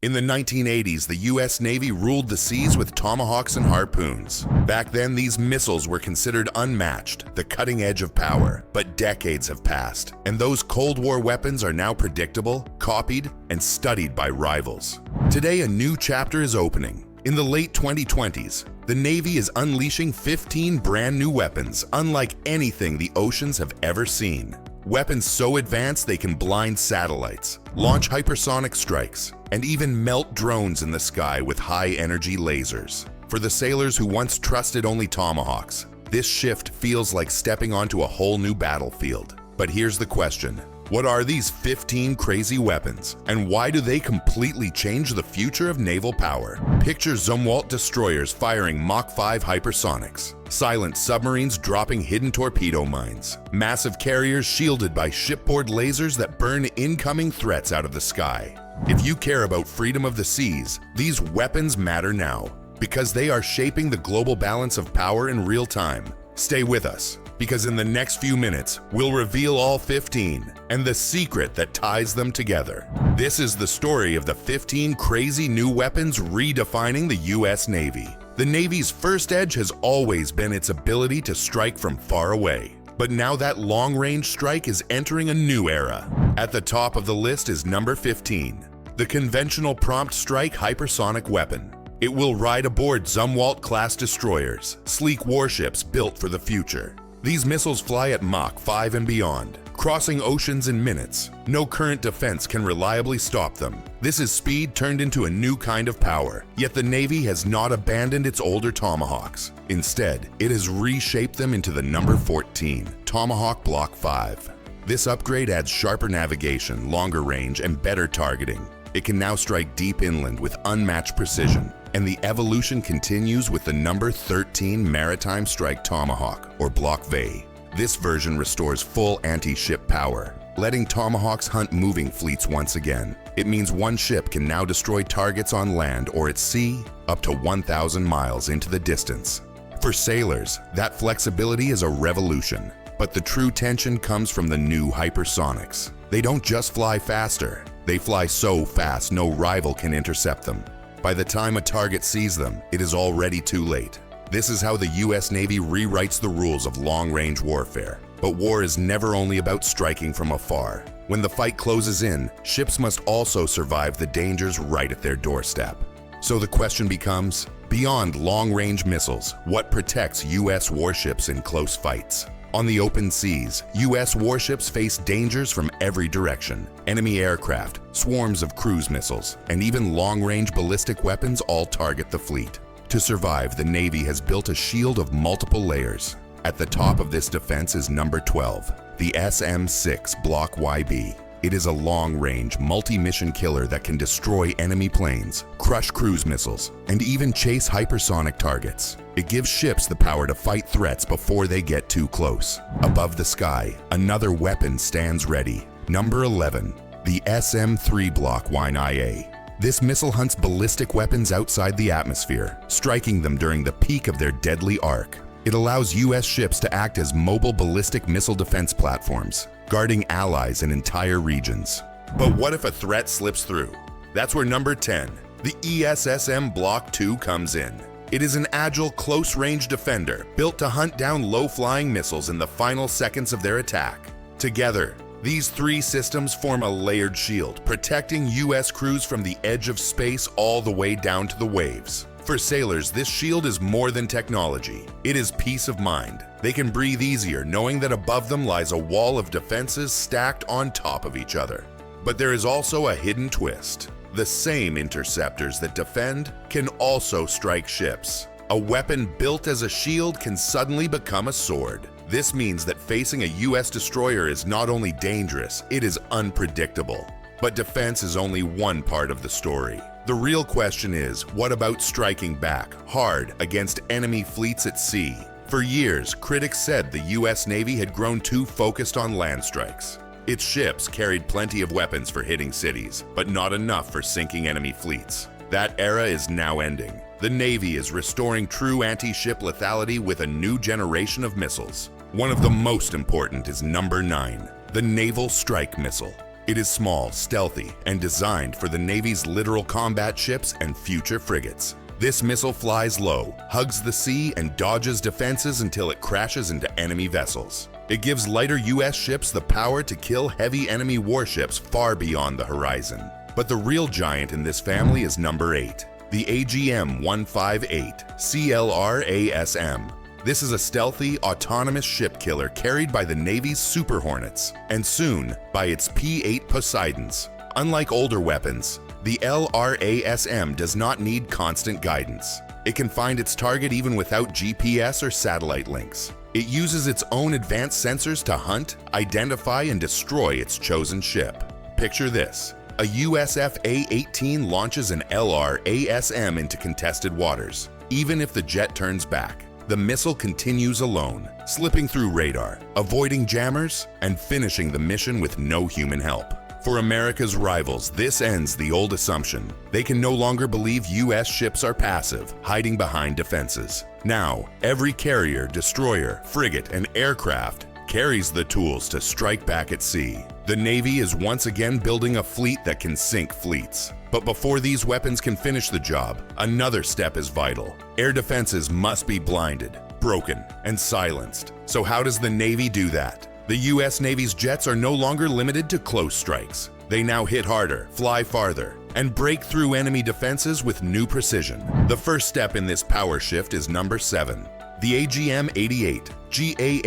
In the 1980s, the US Navy ruled the seas with tomahawks and harpoons. Back then, these missiles were considered unmatched, the cutting edge of power. But decades have passed, and those Cold War weapons are now predictable, copied, and studied by rivals. Today, a new chapter is opening. In the late 2020s, the Navy is unleashing 15 brand new weapons, unlike anything the oceans have ever seen. Weapons so advanced they can blind satellites, launch hypersonic strikes, and even melt drones in the sky with high-energy lasers. For the sailors who once trusted only tomahawks, this shift feels like stepping onto a whole new battlefield. But here's the question. What are these 15 crazy weapons, and why do they completely change the future of naval power? Picture Zumwalt destroyers firing Mach 5 hypersonics, silent submarines dropping hidden torpedo mines, massive carriers shielded by shipboard lasers that burn incoming threats out of the sky. If you care about freedom of the seas, these weapons matter now, because they are shaping the global balance of power in real time. Stay with us, because in the next few minutes, we'll reveal all 15 and the secret that ties them together. This is the story of the 15 crazy new weapons redefining the US Navy. The Navy's first edge has always been its ability to strike from far away. But now that long-range strike is entering a new era. At the top of the list is number 15, the conventional prompt strike hypersonic weapon. It will ride aboard Zumwalt-class destroyers, sleek warships built for the future. These missiles fly at Mach 5 and beyond, crossing oceans in minutes. No current defense can reliably stop them. This is speed turned into a new kind of power. Yet the Navy has not abandoned its older Tomahawks. Instead, it has reshaped them into the number 14, Tomahawk Block 5. This upgrade adds sharper navigation, longer range, and better targeting. It can now strike deep inland with unmatched precision. And the evolution continues with the number 13 Maritime Strike Tomahawk, or Block V. This version restores full anti-ship power, letting Tomahawks hunt moving fleets once again. It means one ship can now destroy targets on land or at sea up to 1,000 miles into the distance. For sailors, that flexibility is a revolution. But the true tension comes from the new hypersonics. They don't just fly faster. They fly so fast no rival can intercept them. By the time a target sees them, it is already too late. This is how the US Navy rewrites the rules of long-range warfare. But war is never only about striking from afar. When the fight closes in, ships must also survive the dangers right at their doorstep. So the question becomes, beyond long-range missiles, what protects US warships in close fights? On the open seas, US warships face dangers from every direction. Enemy aircraft, swarms of cruise missiles, and even long-range ballistic weapons all target the fleet. To survive, the Navy has built a shield of multiple layers. At the top of this defense is number 12, the SM-6 Block YB. It is a long-range, multi-mission killer that can destroy enemy planes, crush cruise missiles, and even chase hypersonic targets. It gives ships the power to fight threats before they get too close. Above the sky, another weapon stands ready. Number 11, the SM-3 Block YNIA. This missile hunts ballistic weapons outside the atmosphere, striking them during the peak of their deadly arc. It allows US ships to act as mobile ballistic missile defense platforms, guarding allies in entire regions. But what if a threat slips through? That's where number 10, the ESSM Block 2 comes in. It is an agile, close-range defender built to hunt down low-flying missiles in the final seconds of their attack. Together, these three systems form a layered shield, protecting US crews from the edge of space all the way down to the waves. For sailors, this shield is more than technology. It is peace of mind. They can breathe easier knowing that above them lies a wall of defenses stacked on top of each other. But there is also a hidden twist. The same interceptors that defend can also strike ships. A weapon built as a shield can suddenly become a sword. This means that facing a US destroyer is not only dangerous, it is unpredictable. But defense is only one part of the story. The real question is, what about striking back, hard, against enemy fleets at sea? For years, critics said the US Navy had grown too focused on land strikes. Its ships carried plenty of weapons for hitting cities, but not enough for sinking enemy fleets. That era is now ending. The Navy is restoring true anti-ship lethality with a new generation of missiles. One of the most important is number 9, the Naval Strike Missile. It is small, stealthy, and designed for the Navy's littoral combat ships and future frigates. This missile flies low, hugs the sea, and dodges defenses until it crashes into enemy vessels. It gives lighter US ships the power to kill heavy enemy warships far beyond the horizon. But the real giant in this family is number 8, the AGM-158 CLR-ASM. This is a stealthy, autonomous ship killer carried by the Navy's Super Hornets, and soon by its P-8 Poseidons. Unlike older weapons, the LRASM does not need constant guidance. It can find its target even without GPS or satellite links. It uses its own advanced sensors to hunt, identify, and destroy its chosen ship. Picture this. A USF A-18 launches an LRASM into contested waters. Even if the jet turns back, the missile continues alone, slipping through radar, avoiding jammers, and finishing the mission with no human help. For America's rivals, this ends the old assumption. They can no longer believe US ships are passive, hiding behind defenses. Now, every carrier, destroyer, frigate, and aircraft carries the tools to strike back at sea. The Navy is once again building a fleet that can sink fleets. But before these weapons can finish the job, another step is vital. Air defenses must be blinded, broken, and silenced. So how does the Navy do that? The US Navy's jets are no longer limited to close strikes. They now hit harder, fly farther, and break through enemy defenses with new precision. The first step in this power shift is number 7, the AGM-88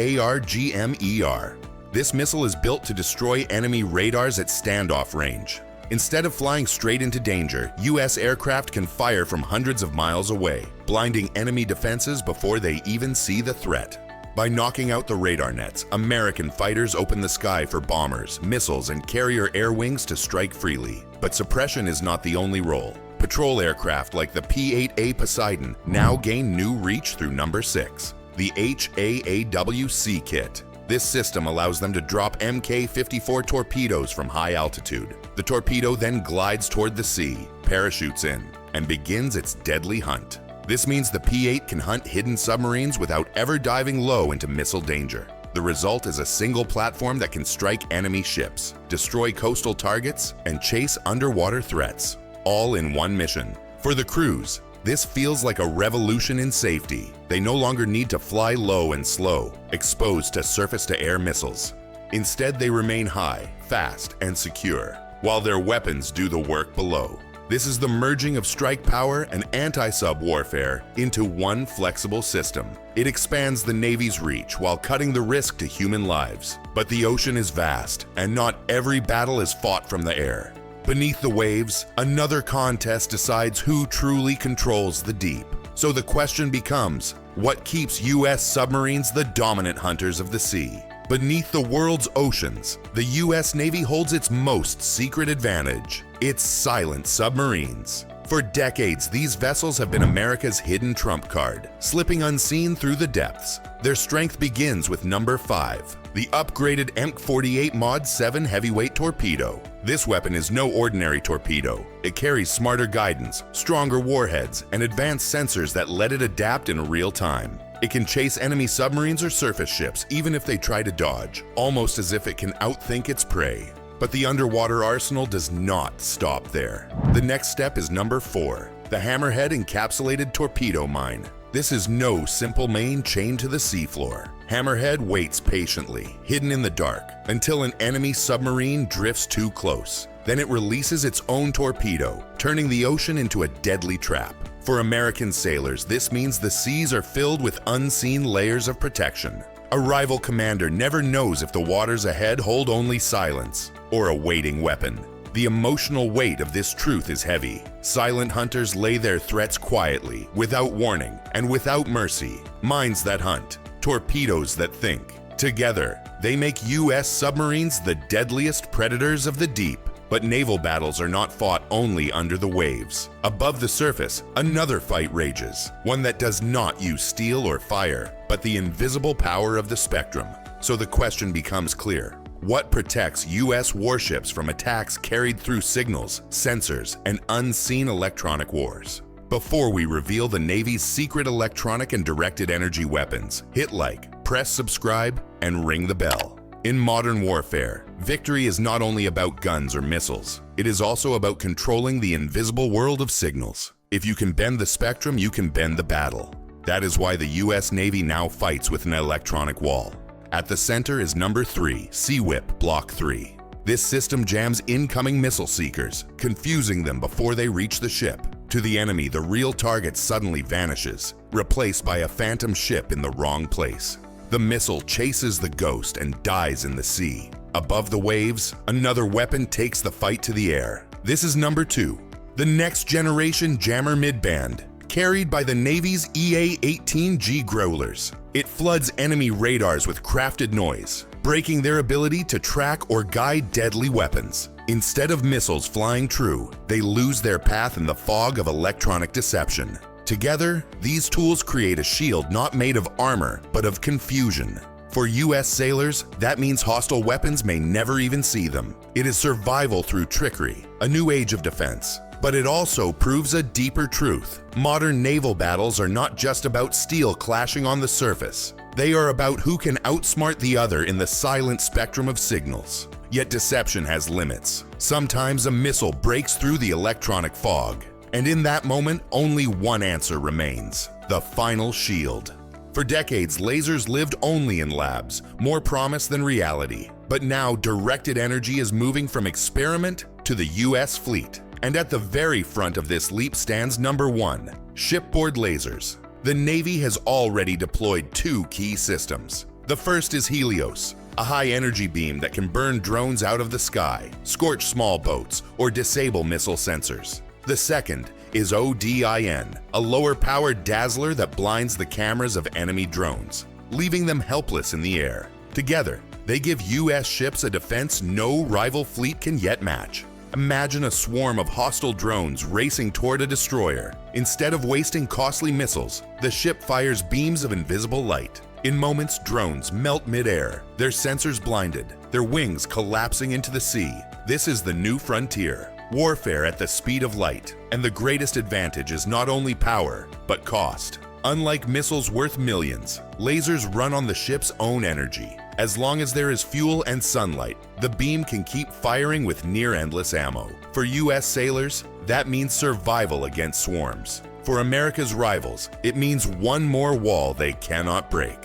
GAARGMER. This missile is built to destroy enemy radars at standoff range. Instead of flying straight into danger, US aircraft can fire from hundreds of miles away, blinding enemy defenses before they even see the threat. By knocking out the radar nets, American fighters open the sky for bombers, missiles, and carrier air wings to strike freely. But suppression is not the only role. Patrol aircraft like the P-8A Poseidon now gain new reach through number 6, the HAAWC kit. This system allows them to drop Mk-54 torpedoes from high altitude. The torpedo then glides toward the sea, parachutes in, and begins its deadly hunt. This means the P-8 can hunt hidden submarines without ever diving low into missile danger. The result is a single platform that can strike enemy ships, destroy coastal targets, and chase underwater threats, all in one mission. For the crews, this feels like a revolution in safety. They no longer need to fly low and slow, exposed to surface-to-air missiles. Instead, they remain high, fast, and secure, while their weapons do the work below. This is the merging of strike power and anti-sub warfare into one flexible system. It expands the Navy's reach while cutting the risk to human lives. But the ocean is vast, and not every battle is fought from the air. Beneath the waves, another contest decides who truly controls the deep. So the question becomes, what keeps US submarines the dominant hunters of the sea? Beneath the world's oceans, the US Navy holds its most secret advantage: its silent submarines. For decades, these vessels have been America's hidden trump card, slipping unseen through the depths. Their strength begins with number 5, the upgraded MK-48 Mod 7 heavyweight torpedo. This weapon is no ordinary torpedo. It carries smarter guidance, stronger warheads, and advanced sensors that let it adapt in real time. It can chase enemy submarines or surface ships even if they try to dodge, almost as if it can outthink its prey. But the underwater arsenal does not stop there. The next step is number 4, the Hammerhead encapsulated torpedo mine. This is no simple main chained to the seafloor. Hammerhead waits patiently, hidden in the dark, until an enemy submarine drifts too close. Then it releases its own torpedo, turning the ocean into a deadly trap. For American sailors, this means the seas are filled with unseen layers of protection. A rival commander never knows if the waters ahead hold only silence or a waiting weapon. The emotional weight of this truth is heavy. Silent hunters lay their threats quietly, without warning, and without mercy. Minds that hunt, torpedoes that think. Together, they make US submarines the deadliest predators of the deep. But naval battles are not fought only under the waves. Above the surface, another fight rages, one that does not use steel or fire, but the invisible power of the spectrum. So the question becomes clear. What protects US warships from attacks carried through signals, sensors, and unseen electronic wars? Before we reveal the Navy's secret electronic and directed energy weapons, hit like, press subscribe, and ring the bell. In modern warfare, victory is not only about guns or missiles. It is also about controlling the invisible world of signals. If you can bend the spectrum, you can bend the battle. That is why the US Navy now fights with an electronic wall. At the center is number 3, Sea-Whip Block 3. This system jams incoming missile seekers, confusing them before they reach the ship. To the enemy, the real target suddenly vanishes, replaced by a phantom ship in the wrong place. The missile chases the ghost and dies in the sea. Above the waves, another weapon takes the fight to the air. This is number 2, the Next Generation Jammer Midband, carried by the Navy's EA-18G Growlers. It floods enemy radars with crafted noise, breaking their ability to track or guide deadly weapons. Instead of missiles flying true, they lose their path in the fog of electronic deception. Together, these tools create a shield not made of armor, but of confusion. For US sailors, that means hostile weapons may never even see them. It is survival through trickery, a new age of defense. But it also proves a deeper truth. Modern naval battles are not just about steel clashing on the surface. They are about who can outsmart the other in the silent spectrum of signals. Yet deception has limits. Sometimes a missile breaks through the electronic fog. And in that moment, only one answer remains: the final shield. For decades, lasers lived only in labs, more promise than reality. But now, directed energy is moving from experiment to the US fleet. And at the very front of this leap stands number 1, shipboard lasers. The Navy has already deployed 2 key systems. The first is Helios, a high-energy beam that can burn drones out of the sky, scorch small boats, or disable missile sensors. The second is ODIN, a lower-powered dazzler that blinds the cameras of enemy drones, leaving them helpless in the air. Together, they give US ships a defense no rival fleet can yet match. Imagine a swarm of hostile drones racing toward a destroyer. Instead of wasting costly missiles, the ship fires beams of invisible light. In moments, drones melt mid-air, their sensors blinded, their wings collapsing into the sea. This is the new frontier, warfare at the speed of light. And the greatest advantage is not only power, but cost. Unlike missiles worth millions, lasers run on the ship's own energy. As long as there is fuel and sunlight, the beam can keep firing with near-endless ammo. For US sailors, that means survival against swarms. For America's rivals, it means one more wall they cannot break.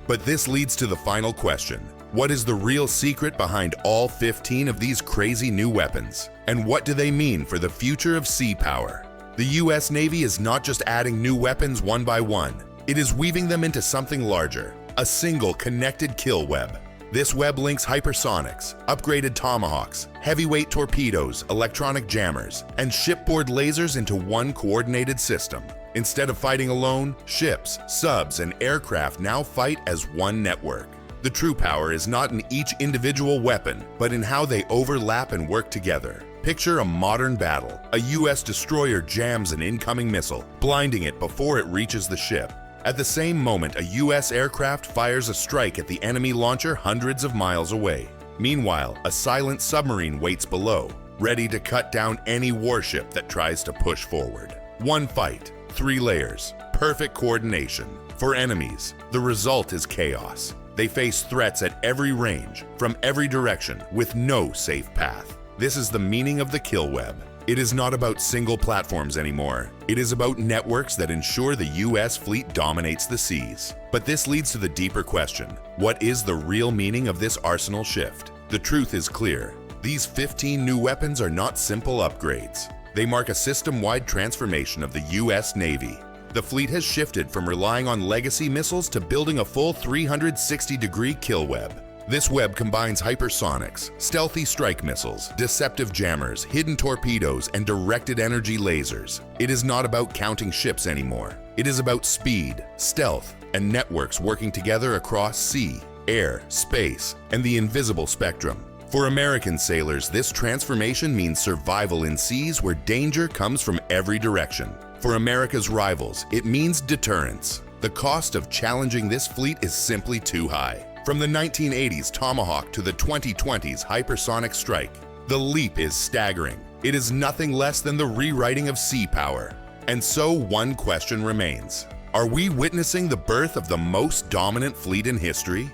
But this leads to the final question. What is the real secret behind all 15 of these crazy new weapons? And what do they mean for the future of sea power? The US Navy is not just adding new weapons one by one. It is weaving them into something larger. A single connected kill web. This web links hypersonics, upgraded tomahawks, heavyweight torpedoes, electronic jammers, and shipboard lasers into one coordinated system. Instead of fighting alone, ships, subs, and aircraft now fight as one network. The true power is not in each individual weapon, but in how they overlap and work together. Picture a modern battle. A US destroyer jams an incoming missile, blinding it before it reaches the ship. At the same moment, a US aircraft fires a strike at the enemy launcher hundreds of miles away. Meanwhile, a silent submarine waits below, ready to cut down any warship that tries to push forward. One fight, 3 layers, perfect coordination. For enemies, the result is chaos. They face threats at every range, from every direction, with no safe path. This is the meaning of the kill web. It is not about single platforms anymore. It is about networks that ensure the US fleet dominates the seas. But this leads to the deeper question. What is the real meaning of this arsenal shift? The truth is clear. These 15 new weapons are not simple upgrades. They mark a system-wide transformation of the US Navy. The fleet has shifted from relying on legacy missiles to building a full 360-degree kill web. This web combines hypersonics, stealthy strike missiles, deceptive jammers, hidden torpedoes, and directed energy lasers. It is not about counting ships anymore. It is about speed, stealth, and networks working together across sea, air, space, and the invisible spectrum. For American sailors, this transformation means survival in seas where danger comes from every direction. For America's rivals, it means deterrence. The cost of challenging this fleet is simply too high. From the 1980s Tomahawk to the 2020s Hypersonic Strike, the leap is staggering. It is nothing less than the rewriting of sea power. And so one question remains. Are we witnessing the birth of the most dominant fleet in history?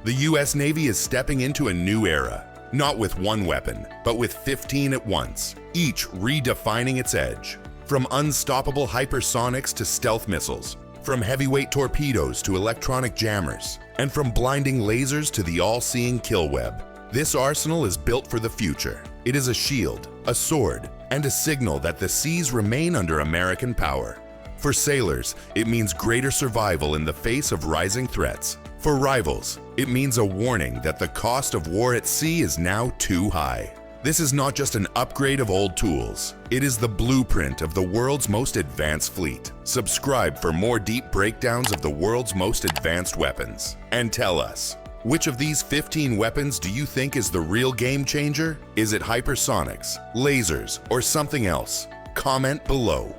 The US Navy is stepping into a new era, not with one weapon, but with 15 at once, each redefining its edge. From unstoppable hypersonics to stealth missiles, from heavyweight torpedoes to electronic jammers, and from blinding lasers to the all-seeing kill web, this arsenal is built for the future. It is a shield, a sword, and a signal that the seas remain under American power. For sailors, it means greater survival in the face of rising threats. For rivals, it means a warning that the cost of war at sea is now too high. This is not just an upgrade of old tools. It is the blueprint of the world's most advanced fleet. Subscribe for more deep breakdowns of the world's most advanced weapons. And tell us, which of these 15 weapons do you think is the real game changer? Is it hypersonics, lasers, or something else? Comment below.